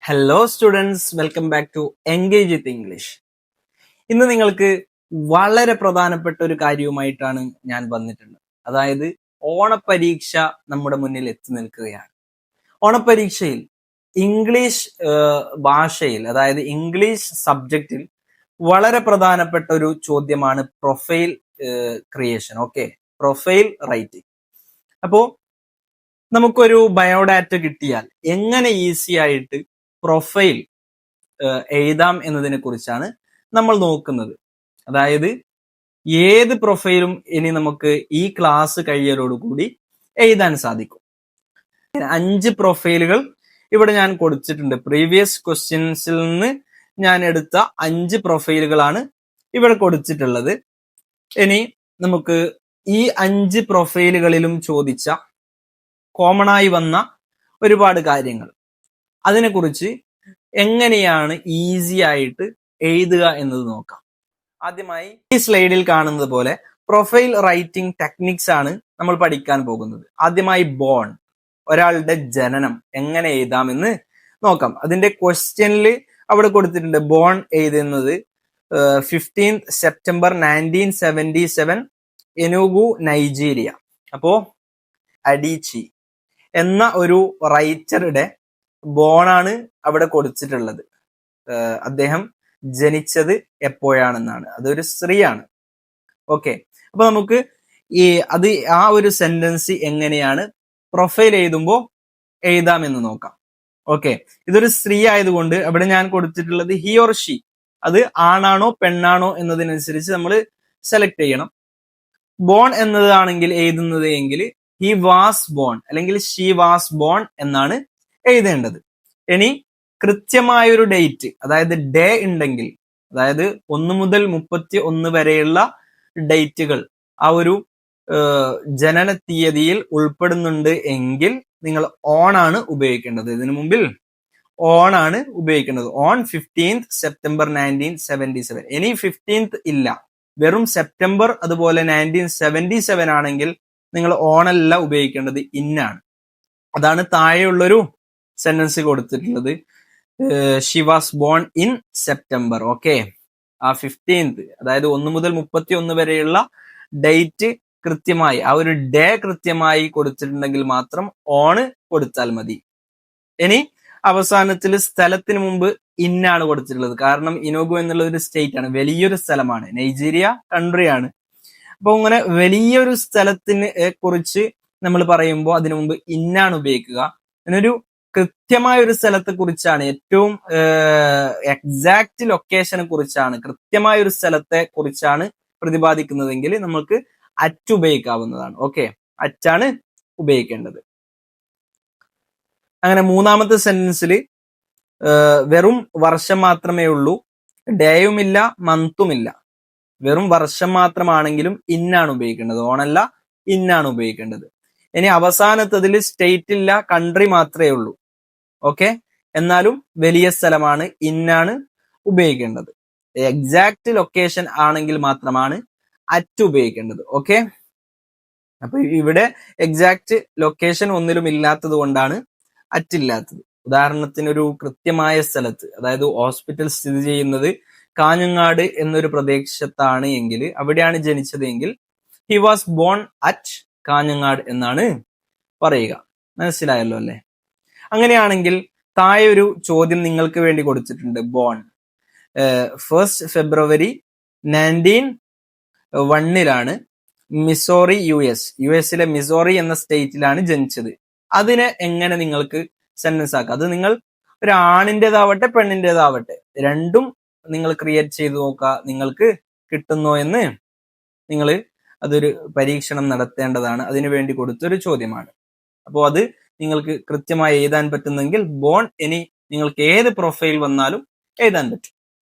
Hello students, welcome back to engage with English. ഇന്ന് നിങ്ങൾക്ക് വളരെ പ്രധാനപ്പെട്ട ഒരു കാര്യവുമായിട്ടാണ് ഞാൻ വന്നിട്ടുള്ളത്. അതായത് ഓണപരീക്ഷ നമ്മുടെ മുന്നിൽ എത്തി നിൽക്കുകയാണ്. ഓണപരീക്ഷയിൽ ഇംഗ്ലീഷ് ഭാഷയിൽ, അതായത് ഇംഗ്ലീഷ് സബ്ജക്റ്റിൽ വളരെ പ്രധാനപ്പെട്ട ഒരു ചോദ്യമാണ് profile creation. Okay, profile writing. അപ്പോ നമുക്കൊരു ബയോഡാറ്റ കിട്ടിയാൽ എങ്ങനെ ഈസി ആയിട്ട് പ്രൊഫൈൽ എഴുതാം എന്നതിനെ കുറിച്ചാണ് നമ്മൾ നോക്കുന്നത്. അതായത് ഏത് പ്രൊഫൈലും ഇനി നമുക്ക് ഈ ക്ലാസ് കഴിയലോടുകൂടി എഴുതാൻ സാധിക്കും. 5 പ്രൊഫൈലുകൾ ഇവിടെ ഞാൻ കൊടുത്തിട്ടുണ്ട്. പ്രീവിയസ് ക്വസ്റ്റ്യൻസിൽ നിന്ന് ഞാൻ എടുത്ത 5 പ്രൊഫൈലുകളാണ് ഇവിടെ കൊടുത്തിട്ടുള്ളത്. ഇനി നമുക്ക് ഈ 5 പ്രൊഫൈലുകളിലും ചോദിച്ച കോമൺ ആയി വന്ന ഒരുപാട് കാര്യങ്ങൾ, അതിനെക്കുറിച്ച് എങ്ങനെയാണ് ഈസി ആയിട്ട് എഴുതുക എന്നത് നോക്കാം. ആദ്യമായി ഈ സ്ലൈഡിൽ കാണുന്നത് പോലെ പ്രൊഫൈൽ റൈറ്റിംഗ് ടെക്നിക്സ് ആണ് നമ്മൾ പഠിക്കാൻ പോകുന്നത്. ആദ്യമായി ബോൺ, ഒരാളുടെ ജനനം എങ്ങനെ എഴുതാമെന്ന് നോക്കാം. അതിന്റെ ക്വസ്റ്റ്യനിൽ അവിടെ കൊടുത്തിട്ടുണ്ട് ബോൺ എഴുതുന്നത് 15th September 1977 എനുഗു, നൈജീരിയ. അപ്പോ അഡീച്ചി എന്ന ഒരു റൈറ്ററുടെ ബോണാണ് അവിടെ കൊടുത്തിട്ടുള്ളത്. അദ്ദേഹം ജനിച്ചത് എപ്പോഴാണെന്നാണ്. അതൊരു സ്ത്രീയാണ്. ഓക്കെ, അപ്പൊ നമുക്ക് ആ ഒരു സെന്റൻസ് എങ്ങനെയാണ് പ്രൊഫൈൽ എഴുതുമ്പോൾ എഴുതാമെന്ന് നോക്കാം. ഓക്കെ, ഇതൊരു സ്ത്രീ ആയതുകൊണ്ട് അവിടെ ഞാൻ കൊടുത്തിട്ടുള്ളത് ഹി ഓർ ഷീ. അത് ആണാണോ പെണ്ണാണോ എന്നതിനനുസരിച്ച് നമ്മൾ സെലക്ട് ചെയ്യണം. ബോൺ എന്നതാണെങ്കിൽ എഴുതുന്നത് എങ്കിൽ ഹി വാസ് ബോൺ അല്ലെങ്കിൽ ഷീ വാസ് ബോൺ എന്നാണ് എഴുതേണ്ടത്. ഇനി കൃത്യമായൊരു ഡേറ്റ്, അതായത് ഡേ ഉണ്ടെങ്കിൽ, അതായത് 1 മുതൽ 31 വരെയുള്ള ഡേറ്റുകൾ ആ ഒരു ജനന തീയതിയിൽ ഉൾപ്പെടുന്നുണ്ട് എങ്കിൽ നിങ്ങൾ ഓൺ ആണ് ഉപയോഗിക്കേണ്ടത്. ഇതിനു മുമ്പിൽ ഓൺ ആണ് ഉപയോഗിക്കേണ്ടത്. On 15th September 1977. ഇനി 15th ഇല്ല, വെറും സെപ്റ്റംബർ അതുപോലെ 1977 ആണെങ്കിൽ നിങ്ങൾ ഓൺ അല്ല ഉപയോഗിക്കേണ്ടത്, ഇന്നാണ്. അതാണ് താഴെയുള്ളൊരു സെന്റൻസ് കൊടുത്തിട്ടുള്ളത്. She was born in September. Okay, ആ 15th, അതായത് 1 മുതൽ 31 വരെയുള്ള ഡേറ്റ് കൃത്യമായി, ആ ഒരു ഡേ കൃത്യമായി കൊടുത്തിട്ടുണ്ടെങ്കിൽ മാത്രം ഓണ് കൊടുത്താൽ മതി. ഇനി അവസാനത്തിൽ സ്ഥലത്തിന് മുമ്പ് ഇന്നാണ് കൊടുത്തിട്ടുള്ളത്. കാരണം ഇനോഗു എന്നുള്ള ഒരു സ്റ്റേറ്റ് ആണ്, വലിയൊരു സ്ഥലമാണ്. നൈജീരിയ കൺട്രിയാണ്. അപ്പൊ അങ്ങനെ വലിയൊരു സ്ഥലത്തിനെ കുറിച്ച് നമ്മൾ പറയുമ്പോൾ അതിനു മുമ്പ് ഇന്നാണ് ഉപയോഗിക്കുക. അതിനൊരു കൃത്യമായ ഒരു സ്ഥലത്തെ കുറിച്ചാണ്, ഏറ്റവും എക്സാക്ട് ലൊക്കേഷനെ കുറിച്ചാണ്, കൃത്യമായ ഒരു സ്ഥലത്തെ കുറിച്ചാണ് പ്രതിപാദിക്കുന്നതെങ്കിൽ നമുക്ക് അറ്റ് ഉപയോഗിക്കാവുന്നതാണ്. ഓക്കെ, അറ്റാണ് ഉപയോഗിക്കേണ്ടത്. അങ്ങനെ മൂന്നാമത്തെ സെന്റൻസിൽ വെറും വർഷം മാത്രമേ ഉള്ളൂ, ഡേയുമില്ല മന്തുമില്ല. വെറും വർഷം മാത്രമാണെങ്കിലും ഇന്നാണ് ഉപയോഗിക്കേണ്ടത്, ഓണല്ല ഇന്നാണ് ഉപയോഗിക്കേണ്ടത്. ഇനി അവസാനത്തതിൽ സ്റ്റേറ്റ് ഇല്ല, കൺട്രി മാത്രമേ ഉള്ളൂ. ഓക്കെ, എന്നാലും വലിയ സ്ഥലമാണ്, ഇന്നാണ് ഉപയോഗിക്കേണ്ടത്. എക്സാക്ട് ലൊക്കേഷൻ ആണെങ്കിൽ മാത്രമാണ് അറ്റ് ഉപയോഗിക്കേണ്ടത്. ഓക്കെ, അപ്പൊ ഇവിടെ എക്സാക്ട് ലൊക്കേഷൻ ഒന്നിലും ഇല്ലാത്തത് കൊണ്ടാണ് അറ്റില്ലാത്തത്. ഉദാഹരണത്തിന് ഒരു കൃത്യമായ സ്ഥലത്ത്, അതായത് ഹോസ്പിറ്റൽ സ്ഥിതി ചെയ്യുന്നത് കാഞ്ഞങ്ങാട് എന്നൊരു പ്രദേശത്താണ് എങ്കിൽ, അവിടെയാണ് ജനിച്ചത് എങ്കിൽ he was born at Kanhangad എന്നാണ് പറയുക. മനസ്സിലായല്ലോ അല്ലെ? അങ്ങനെയാണെങ്കിൽ താഴെ ഒരു ചോദ്യം നിങ്ങൾക്ക് വേണ്ടി കൊടുത്തിട്ടുണ്ട്. ബോൺ 1st February 1901 മിസോറി, യുഎസിലെ മിസോറി എന്ന സ്റ്റേറ്റിലാണ് ജനിച്ചത്. അതിനെ എങ്ങനെ നിങ്ങൾക്ക് സെന്റൻസ് ആക്കാം? അത് നിങ്ങൾ ഒരു ആണിൻ്റെതാവട്ടെ പെണ്ണിൻ്റെതാവട്ടെ രണ്ടും നിങ്ങൾ ക്രിയേറ്റ് ചെയ്ത് നോക്കുക, നിങ്ങൾക്ക് കിട്ടുന്നോ എന്ന് നിങ്ങൾ അതൊരു പരീക്ഷണം നടത്തേണ്ടതാണ്. അതിനുവേണ്ടി കൊടുത്തൊരു ചോദ്യമാണ്. അപ്പോൾ അത് നിങ്ങൾക്ക് കൃത്യമായി എഴുതാൻ പറ്റുന്നെങ്കിൽ ബോൺ, ഇനി നിങ്ങൾക്ക് ഏത് പ്രൊഫൈൽ വന്നാലും എഴുതാൻ പറ്റും.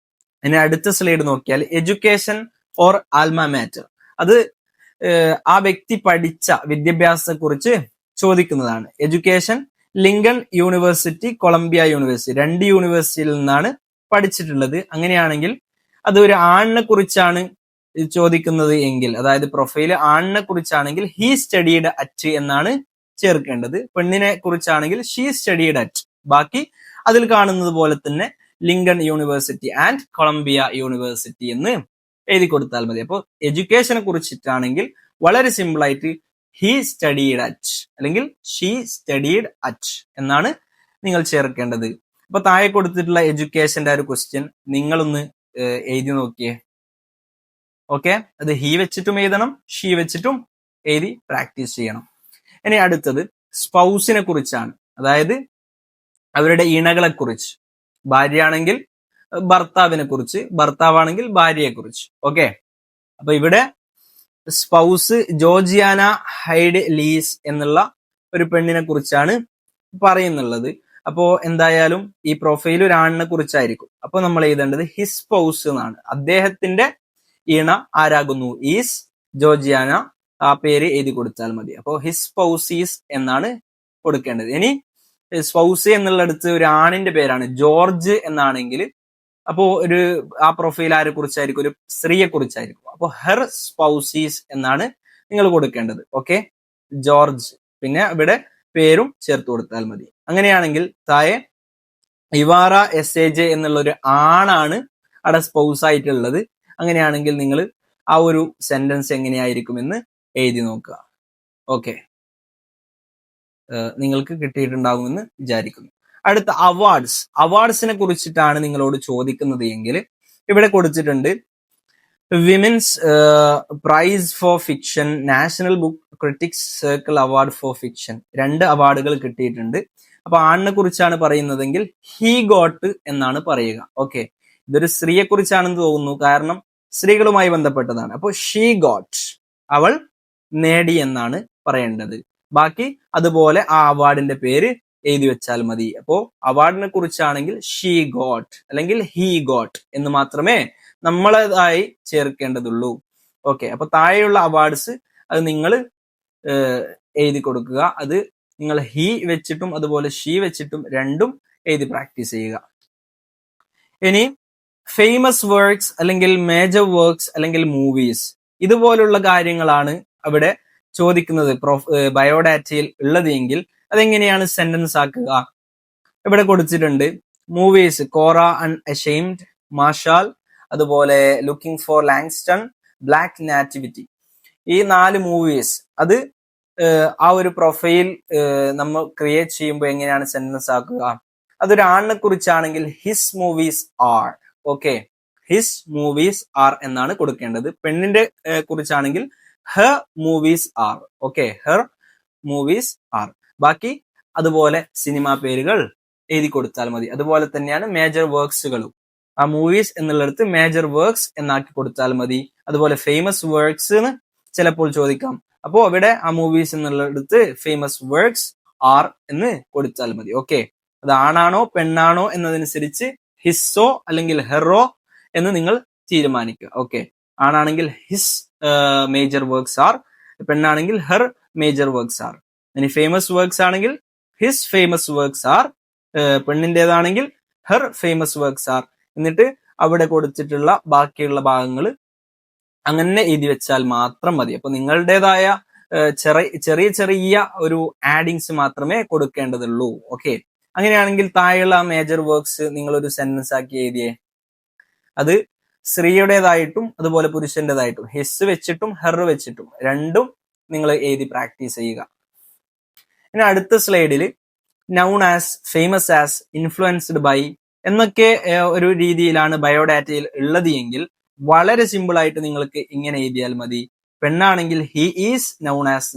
ഇനി അടുത്ത സ്ലൈഡ് നോക്കിയാൽ എഡ്യൂക്കേഷൻ ഓർ ആൽമ മാറ്റർ, അത് ആ വ്യക്തി പഠിച്ച വിദ്യാഭ്യാസത്തെ കുറിച്ച് ചോദിക്കുന്നതാണ്. Education Lincoln university, Columbia university, 2 യൂണിവേഴ്സിറ്റിയിൽ നിന്നാണ് പഠിച്ചിട്ടുള്ളത്. അങ്ങനെയാണെങ്കിൽ അത് ഒരു ആണിനെ കുറിച്ചാണ് ചോദിക്കുന്നത് എങ്കിൽ, അതായത് പ്രൊഫൈല് ആണിനെ കുറിച്ചാണെങ്കിൽ ഹി സ്റ്റഡീഡ് അറ്റ് എന്നാണ് ചേർക്കേണ്ടത്. പെണ്ണിനെ കുറിച്ചാണെങ്കിൽ ഷീ സ്റ്റഡീഡ് അറ്റ്. ബാക്കി അതിൽ കാണുന്നത് പോലെ തന്നെ Lincoln university and Columbia university എന്ന് എഴുതി കൊടുത്താൽ മതി. അപ്പോൾ എഡ്യൂക്കേഷനെ കുറിച്ചിട്ടാണെങ്കിൽ വളരെ സിമ്പിൾ ആയിട്ട് ഹി സ്റ്റഡീഡ് അറ്റ് അല്ലെങ്കിൽ ഷീ സ്റ്റഡീഡ് അറ്റ് എന്നാണ് നിങ്ങൾ ചേർക്കേണ്ടത്. അപ്പൊ താഴെ കൊടുത്തിട്ടുള്ള എഡ്യൂക്കേഷന്റെ ഒരു ക്വസ്റ്റ്യൻ നിങ്ങളൊന്ന് എഴുതി നോക്കിയേ. ഓക്കെ, അത് ഹി വെച്ചിട്ടും എഴുതണം, ഷീ വെച്ചിട്ടും എഴുതി പ്രാക്ടീസ് ചെയ്യണം. ഇനി അടുത്തത് സ്പൗസിനെ കുറിച്ചാണ്, അതായത് അവരുടെ ഇണകളെ കുറിച്ച്. ഭാര്യ ആണെങ്കിൽ ഭർത്താവിനെ കുറിച്ച്, ഭർത്താവാണെങ്കിൽ ഭാര്യയെ കുറിച്ച്. ഓക്കെ, അപ്പൊ ഇവിടെ സ്പൗസ് ജോർജിയാന ഹൈഡ് ലീസ് എന്നുള്ള ഒരു പെണ്ണിനെ കുറിച്ചാണ് പറയുന്നുള്ളത്. അപ്പോ എന്തായാലും ഈ പ്രൊഫൈൽ ഒരു ആണിനെ കുറിച്ചായിരിക്കും. അപ്പൊ നമ്മൾ എഴുതേണ്ടത് ഹിസ് സ്പൗസ് എന്നാണ്. അദ്ദേഹത്തിന്റെ ഇണ ആരാകുന്നു? ഈസ് ജോർജിയാന. ആ പേര് എഴുതി കൊടുത്താൽ മതി. അപ്പോ ഹിസ് സ്പൗസീസ് എന്നാണ് കൊടുക്കേണ്ടത്. ഇനി സ്പൗസ് എന്നുള്ളടത്ത് ഒരു ആണിന്റെ പേരാണ് ജോർജ് എന്നാണെങ്കിൽ അപ്പോ ഒരു ആ പ്രൊഫൈൽ ആരെ കുറിച്ചായിരിക്കും? ഒരു സ്ത്രീയെ കുറിച്ചായിരിക്കും. അപ്പോ ഹെർ സ്പൗസീസ് എന്നാണ് നിങ്ങൾ കൊടുക്കേണ്ടത്. ഓക്കെ, ജോർജ്, പിന്നെ ഇവിടെ പേരും ചേർത്ത് കൊടുത്താൽ മതി. അങ്ങനെയാണെങ്കിൽ താഴെ ഇവാറ എസ് എന്നുള്ള ഒരു ആണാണ് അവിടെ സ്പൗസ് ആയിട്ടുള്ളത്. അങ്ങനെയാണെങ്കിൽ നിങ്ങൾ ആ ഒരു സെന്റൻസ് എങ്ങനെയായിരിക്കുമെന്ന് എഴുതി നോക്കുക. ഓക്കെ, നിങ്ങൾക്ക് കിട്ടിയിട്ടുണ്ടാകുമെന്ന് വിചാരിക്കുന്നു. അടുത്ത അവാർഡ്സിനെ കുറിച്ചിട്ടാണ് നിങ്ങളോട് ചോദിക്കുന്നത് എങ്കിൽ ഇവിടെ കൊടുത്തിട്ടുണ്ട് women's prize for fiction, national book critics circle award for fiction. 2 അവാർഡുകൾ കിട്ടിയിട്ടുണ്ട്. അപ്പൊ ആണിനെ കുറിച്ചാണ് പറയുന്നതെങ്കിൽ ഹി ഗോട്ട് എന്നാണ് പറയുക. ഓക്കെ, ഇതൊരു സ്ത്രീയെ കുറിച്ചാണെന്ന് തോന്നുന്നു, കാരണം സ്ത്രീകളുമായി ബന്ധപ്പെട്ടതാണ്. അപ്പോൾ ഷീ ഗോട്ട്, അവൾ നേടി എന്നാണ് പറയേണ്ടത്. ബാക്കി അതുപോലെ ആ അവാർഡിന്റെ പേര് എഴുതി വെച്ചാൽ മതി. അപ്പോ അവാർഡിനെ കുറിച്ചാണെങ്കിൽ ഷീ ഗോട്ട് അല്ലെങ്കിൽ ഹീ ഗോട്ട് എന്ന് മാത്രമേ നമ്മളതായി ചേർക്കേണ്ടതുള്ളൂ. ഓക്കെ, അപ്പൊ താഴെയുള്ള അവാർഡ്സ് അത് നിങ്ങൾ എഴുതി കൊടുക്കുക. അത് നിങ്ങൾ ഹി വെച്ചിട്ടും അതുപോലെ ഷീ വെച്ചിട്ടും രണ്ടും എഴുതി പ്രാക്ടീസ് ചെയ്യുക. ഇനി ഫേമസ് വർക്ക്സ് അല്ലെങ്കിൽ മേജർ വർക്ക്സ് അല്ലെങ്കിൽ മൂവീസ്, ഇതുപോലുള്ള കാര്യങ്ങളാണ് അവിടെ ചോദിക്കുന്നത് ബയോഡാറ്റയിൽ ഉള്ളത് എങ്കിൽ അതെങ്ങനെയാണ് സെന്റൻസ് ആക്കുക? ഇവിടെ കൊടുത്തിട്ടുണ്ട് മൂവീസ് കോറ അൺഅഷെയിംഡ്, മാർഷാൽ, അതുപോലെ looking for Langston, black nativity. ഈ 4 മൂവീസ് അത് ആ ഒരു പ്രൊഫൈൽ നമ്മൾ ക്രിയേറ്റ് ചെയ്യുമ്പോൾ എങ്ങനെയാണ് സെന്റൻസ് ആക്കുക? അതൊരു ആണിനെ കുറിച്ചാണെങ്കിൽ his movies are. Okay, his movies are എന്നാണ് കൊടുക്കേണ്ടത്. പെണ്ണിന്റെ കുറിച്ചാണെങ്കിൽ her movies are. Okay, her movies are. ബാക്കി അതുപോലെ സിനിമാ പേരുകൾ എഴുതി കൊടുത്താൽ മതി. അതുപോലെ തന്നെയാണ് മേജർ വർക്ക്സുകളും. ആ മൂവീസ് എന്നുള്ളിടത്ത് മേജർ വർക്ക്സ് എന്നാക്കി കൊടുത്താൽ മതി. അതുപോലെ ഫേമസ് വർക്ക്സ് എന്ന് ചിലപ്പോൾ ചോദിക്കാം. അപ്പോൾ അവിടെ ആ മൂവീസ് എന്നുള്ളിടത്ത് ഫേമസ് വർക്ക്സ് ആർ എന്ന് കൊടുത്താൽ മതി. ഓക്കെ, അത് ആണാണോ പെണ്ണാണോ എന്നതനുസരിച്ച് ഹിസ്സോ അല്ലെങ്കിൽ ഹെറോ എന്ന് നിങ്ങൾ തീരുമാനിക്കുക. ഓക്കെ, ആണാണെങ്കിൽ ഹിസ് മേജർ വർക്ക്സ് ആർ, പെണ്ണാണെങ്കിൽ ഹെർ മേജർ വർക്ക്സ് ആർ. ഇനി ഫേമസ് വർക്ക്സ് ആണെങ്കിൽ ഹിസ് ഫേമസ് വർക്ക്സ് ആർ, പെണ്ണിൻ്റെതാണെങ്കിൽ ഹെർ ഫേമസ് വർക്ക്സ് ആർ. എന്നിട്ട് അവിടെ കൊടുത്തിട്ടുള്ള ബാക്കിയുള്ള ഭാഗങ്ങൾ അങ്ങനെ എഴുതി വെച്ചാൽ മാത്രം മതി. അപ്പൊ നിങ്ങളുടേതായ ചെറിയ ചെറിയ ഒരു ആഡിങ്സ് മാത്രമേ കൊടുക്കേണ്ടതുള്ളൂ. ഓക്കെ, അങ്ങനെയാണെങ്കിൽ താഴെയുള്ള മേജർ വർക്ക്സ് നിങ്ങൾ ഒരു സെന്റൻസ് ആക്കി എഴുതിയേ. അത് സ്ത്രീയുടേതായിട്ടും അതുപോലെ പുരുഷന്റേതായിട്ടും, ഹിസ് വെച്ചിട്ടും ഹെർ വെച്ചിട്ടും രണ്ടും നിങ്ങൾ എഴുതി പ്രാക്ടീസ് ചെയ്യുക. ഇനി അടുത്ത സ്ലൈഡിൽ known as, famous as, influenced by എന്നൊക്കെ ഒരു രീതിയിലാണ് ബയോഡാറ്റയിൽ ഉള്ളത് എങ്കിൽ വളരെ സിമ്പിൾ ആയിട്ട് നിങ്ങൾക്ക് ഇങ്ങനെ എഴുതിയാൽ മതി. പെണ്ണാണെങ്കിൽ ഹി ഈസ് നൗൺ ആസ്,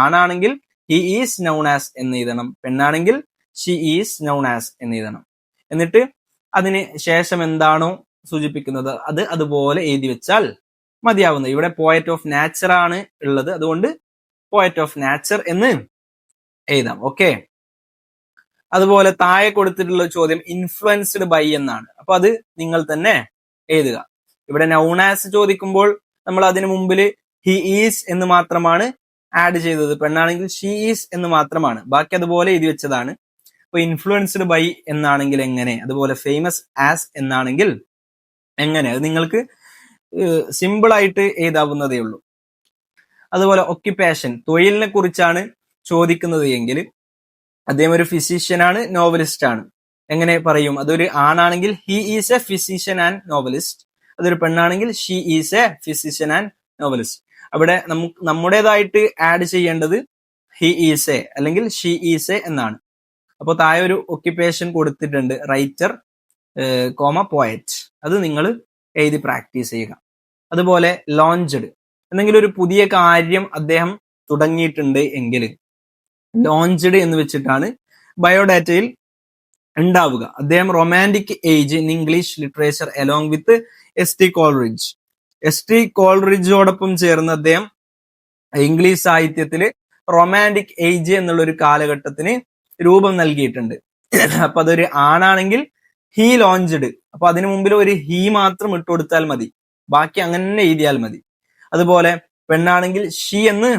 ആണാണെങ്കിൽ ഹി ഈസ് നൗൺ ആസ് എന്ന് എഴുതണം. പെണ്ണാണെങ്കിൽ ഷി ഈസ് നൗൺ ആസ് എന്ന് എഴുതണം. എന്നിട്ട് അതിന് ശേഷം എന്താണോ സൂചിപ്പിക്കുന്നത് അത് അതുപോലെ എഴുതി വെച്ചാൽ മതിയാവുന്നത്. ഇവിടെ പോയറ്റ് ഓഫ് നാച്ചർ ആണ് ഉള്ളത്, അതുകൊണ്ട് പോയറ്റ് ഓഫ് നാച്ചർ എന്ന് എഴുതാം. ഓക്കെ, അതുപോലെ താഴെ കൊടുത്തിട്ടുള്ള ചോദ്യം ഇൻഫ്ലുവൻസ്ഡ് ബൈ എന്നാണ്. അപ്പൊ അത് നിങ്ങൾ തന്നെ എഴുതുക. ഇവിടെ നൗൺ ആസ് ചോദിക്കുമ്പോൾ നമ്മൾ അതിന് മുമ്പിൽ ഹി ഈസ് എന്ന് മാത്രമാണ് ആഡ് ചെയ്തത്. പെണ്ണാണെങ്കിൽ ഷീ ഈസ് എന്ന് മാത്രമാണ്, ബാക്കി അതുപോലെ എഴുതി വെച്ചതാണ്. അപ്പൊ ഇൻഫ്ലുവൻസ്ഡ് ബൈ എന്നാണെങ്കിൽ എങ്ങനെ, അതുപോലെ ഫേമസ് ആസ് എന്നാണെങ്കിൽ എങ്ങനെ, അത് നിങ്ങൾക്ക് സിമ്പിൾ ആയിട്ട് എഴുതാവുന്നതേ ഉള്ളൂ. അതുപോലെ ഒക്യുപ്പേഷൻ, തൊഴിലിനെ കുറിച്ചാണ് ചോദിക്കുന്നത് എങ്കിൽ അദ്ദേഹം ഒരു ഫിസിഷ്യൻ ആണ്, നോവലിസ്റ്റ് ആണ്. എങ്ങനെ പറയും? അതൊരു ആണാണെങ്കിൽ he is a physician and novelist, അതൊരു പെണ്ണാണെങ്കിൽ she is a physician and novelist. അവിടെ നമ്മുടേതായിട്ട് ആഡ് ചെയ്യേണ്ടത് ഹി ഈസ് എ അല്ലെങ്കിൽ ഷീ ഈസ് എ എന്നാണ്. അപ്പോൾ താഴെ ഒരു ഒക്യുപ്പേഷൻ കൊടുത്തിട്ടുണ്ട്, റൈറ്റർ പോയറ്റ്. അത് നിങ്ങൾ എഴുതി പ്രാക്ടീസ് ചെയ്യുക. അതുപോലെ ലോഞ്ച്ഡ്, എന്തെങ്കിലും ഒരു പുതിയ കാര്യം അദ്ദേഹം തുടങ്ങിയിട്ടുണ്ട് എങ്കിൽ ലോഞ്ച്ഡ് എന്ന് വെച്ചിട്ടാണ് ബയോഡാറ്റയിൽ ഉണ്ടാവുക. അദ്ദേഹം romantic age in English literature along with S T. Coleridge. S T. കോൾറിഡ്ജോടൊപ്പം ചേർന്ന് അദ്ദേഹം ഇംഗ്ലീഷ് സാഹിത്യത്തില് റൊമാൻറ്റിക് ഏജ് എന്നുള്ള ഒരു കാലഘട്ടത്തിന് രൂപം നൽകിയിട്ടുണ്ട്. അപ്പൊ അതൊരു ആണാണെങ്കിൽ ഹീ ലോഞ്ച്ഡ്, അപ്പൊ അതിനു മുമ്പിൽ ഒരു ഹീ മാത്രം ഇട്ട് കൊടുത്താൽ മതി, ബാക്കി അങ്ങനെ എഴുതിയാൽ മതി. അതുപോലെ പെണ്ണാണെങ്കിൽ ഷീ എന്ന്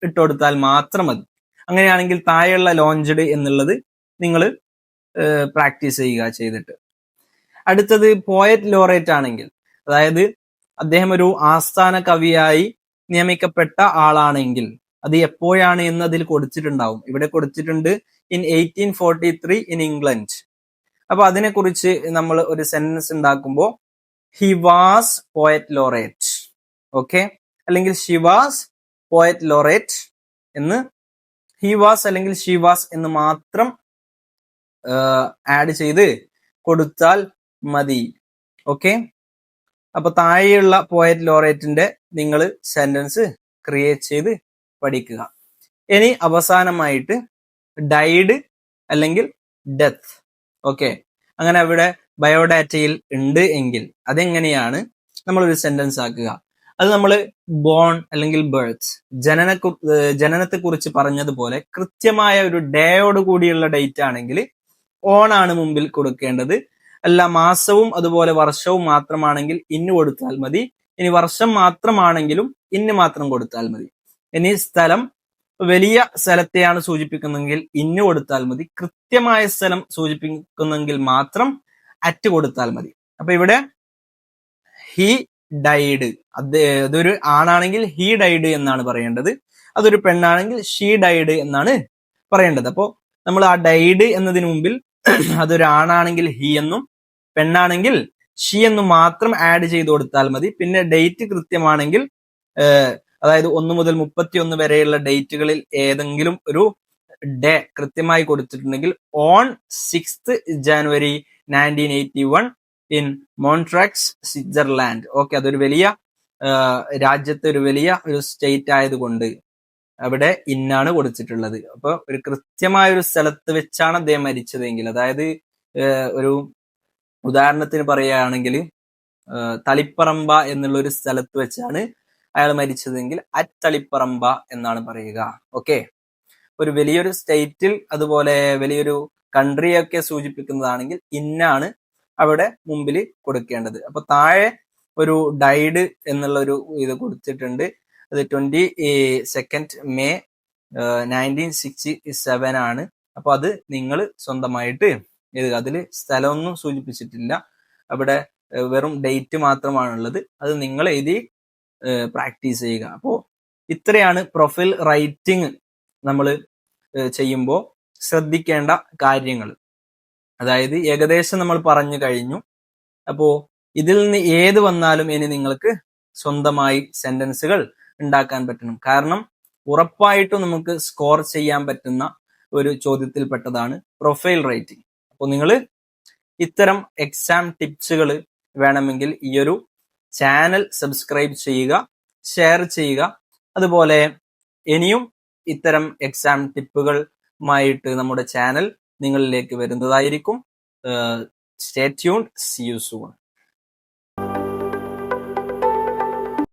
ഇട്ട് കൊടുത്താൽ മാത്രം മതി. അങ്ങനെയാണെങ്കിൽ താഴെയുള്ള ലോഞ്ച്ഡ് എന്നുള്ളത് നിങ്ങൾ പ്രാക്ടീസ് ചെയ്യുക ചെയ്തിട്ട്. അടുത്തത് പോയറ്റ് ലോറേറ്റ് ആണെങ്കിൽ, അതായത് അദ്ദേഹം ഒരു ആസ്ഥാന കവിയായി നിയമിക്കപ്പെട്ട ആളാണെങ്കിൽ അത് എപ്പോഴാണ് എന്ന് അതിൽ കൊടുത്തിട്ടുണ്ടാവും. ഇവിടെ കൊടുത്തിട്ടുണ്ട് ഇൻ 1843 ഇൻ ഇംഗ്ലണ്ട്. അപ്പൊ അതിനെക്കുറിച്ച് നമ്മൾ ഒരു സെന്റൻസ് ഉണ്ടാക്കുമ്പോൾ he was poet laureate, okay, അല്ലെങ്കിൽ ഷി വാസ് പോയറ്റ് ലോറേറ്റ് എന്ന്, ഹി വാസ് അല്ലെങ്കിൽ ഷി വാസ് എന്ന് മാത്രം ആഡ് ചെയ്ത് കൊടുത്താൽ മതി. ഓക്കെ, അപ്പൊ താഴെയുള്ള പോയറ്റ് ലോറേറ്റിന്റെ നിങ്ങൾ സെന്റൻസ് ക്രിയേറ്റ് ചെയ്ത് പഠിക്കുക. ഇനി അവസാനമായിട്ട് ഡൈഡ് അല്ലെങ്കിൽ ഡെത്ത്. ഓക്കെ, അങ്ങനെ അവിടെ ബയോഡാറ്റയിൽ ഉണ്ട് എങ്കിൽ അതെങ്ങനെയാണ് നമ്മളൊരു സെന്റൻസ് ആക്കുക? അത് നമ്മൾ ബോൺ അല്ലെങ്കിൽ ബർത്ത്, ജനനത്തെ കുറിച്ച് പറഞ്ഞതുപോലെ കൃത്യമായ ഒരു ഡേയോട് കൂടിയുള്ള ഡേറ്റ് ആണെങ്കിൽ ഓൺ ആണ് മുമ്പിൽ കൊടുക്കേണ്ടത്. അല്ല മാസവും അതുപോലെ വർഷവും മാത്രമാണെങ്കിൽ ഇന്ന് കൊടുത്താൽ മതി. ഇനി വർഷം മാത്രമാണെങ്കിലും ഇന്ന് മാത്രം കൊടുത്താൽ മതി. ഇനി സ്ഥലം വലിയ സ്ഥലത്തെയാണ് സൂചിപ്പിക്കുന്നെങ്കിൽ ഇന്ന് കൊടുത്താൽ മതി. കൃത്യമായ സ്ഥലം സൂചിപ്പിക്കുന്നെങ്കിൽ മാത്രം അറ്റ് കൊടുത്താൽ മതി. അപ്പൊ ഇവിടെ ഹി ഡൈഡ്, അതൊരു ആണാണെങ്കിൽ ഹി ഡൈഡ് എന്നാണ് പറയേണ്ടത്. അതൊരു പെണ്ണാണെങ്കിൽ ഷീ ഡൈഡ് എന്നാണ് പറയേണ്ടത്. അപ്പോൾ നമ്മൾ ആ ഡൈഡ് എന്നതിന് മുമ്പിൽ അതൊരു ആണാണെങ്കിൽ ഹി എന്നും പെണ്ണാണെങ്കിൽ ഷീ എന്നും മാത്രം ആഡ് ചെയ്ത് കൊടുത്താൽ മതി. പിന്നെ ഡേറ്റ് കൃത്യമാണെങ്കിൽ അതായത് 1 മുതൽ 31 വരെയുള്ള ഡേറ്റുകളിൽ ഏതെങ്കിലും ഒരു ഡേ കൃത്യമായി കൊടുത്തിട്ടുണ്ടെങ്കിൽ on 6th January 1981 in Montreux Switzerland. Okay, അതൊരു വലിയ രാജ്യത്തെ ഒരു വലിയ ഒരു സ്റ്റേറ്റ് ആയതുകൊണ്ട് അവിടെ ഇന്നാണ് കൊടുത്തിട്ടുള്ളത്. അപ്പൊ ഒരു കൃത്യമായ ഒരു സ്ഥലത്ത് വെച്ചാണ് അദ്ദേഹം മരിച്ചതെങ്കിൽ, അതായത് ഒരു ഉദാഹരണത്തിന് പറയുകയാണെങ്കിൽ തളിപ്പറമ്പ എന്നുള്ള ഒരു സ്ഥലത്ത് വെച്ചാണ് അയാൾ മരിച്ചതെങ്കിൽ അറ്റ് തളിപ്പറമ്പ എന്നാണ് പറയുക. ഓക്കെ, ഒരു വലിയൊരു സ്റ്റേറ്റിൽ അതുപോലെ വലിയൊരു കൺട്രിയൊക്കെ സൂചിപ്പിക്കുന്നതാണെങ്കിൽ ഇന്നാണ് അവിടെ മുമ്പിൽ കൊടുക്കേണ്ടത്. അപ്പൊ താഴെ ഒരു ഡൈഡ് എന്നുള്ള ഒരു ഇത് കൊടുത്തിട്ടുണ്ട്. അത് 22nd May 1967 ആണ്. അപ്പൊ അത് നിങ്ങൾ സ്വന്തമായിട്ട് എഴുതുക. അതിൽ സ്ഥലമൊന്നും സൂചിപ്പിച്ചിട്ടില്ല, അവിടെ വെറും ഡേറ്റ് മാത്രമാണുള്ളത്. അത് നിങ്ങൾ എഴുതി പ്രാക്ടീസ് ചെയ്യുക. അപ്പോൾ ഇത്രയാണ് പ്രൊഫൈൽ റൈറ്റിംഗ് നമ്മൾ ചെയ്യുമ്പോൾ ശ്രദ്ധിക്കേണ്ട കാര്യങ്ങൾ. അതായത് ഏകദേശം നമ്മൾ പറഞ്ഞു കഴിഞ്ഞു. അപ്പോ ഇതിൽ നിന്ന് ഏത് വന്നാലും ഇനി നിങ്ങൾക്ക് സ്വന്തമായി സെന്റൻസുകൾ ഉണ്ടാക്കാൻ പറ്റണം. കാരണം ഉറപ്പായിട്ടും നമുക്ക് സ്കോർ ചെയ്യാൻ പറ്റുന്ന ഒരു ചോദ്യത്തിൽപ്പെട്ടതാണ് പ്രൊഫൈൽ റൈറ്റിംഗ്. അപ്പോൾ നിങ്ങൾ ഇത്തരം എക്സാം ടിപ്സുകൾ വേണമെങ്കിൽ ഈ ഒരു ചാനൽ സബ്സ്ക്രൈബ് ചെയ്യുക, ഷെയർ ചെയ്യുക. അതുപോലെ ഇനിയും ഇത്തരം എക്സാം ടിപ്പുകളുമായിട്ട് നമ്മുടെ ചാനൽ നിങ്ങളിലേക്ക് വരുന്നതായിരിക്കും. Stay tuned, see you soon.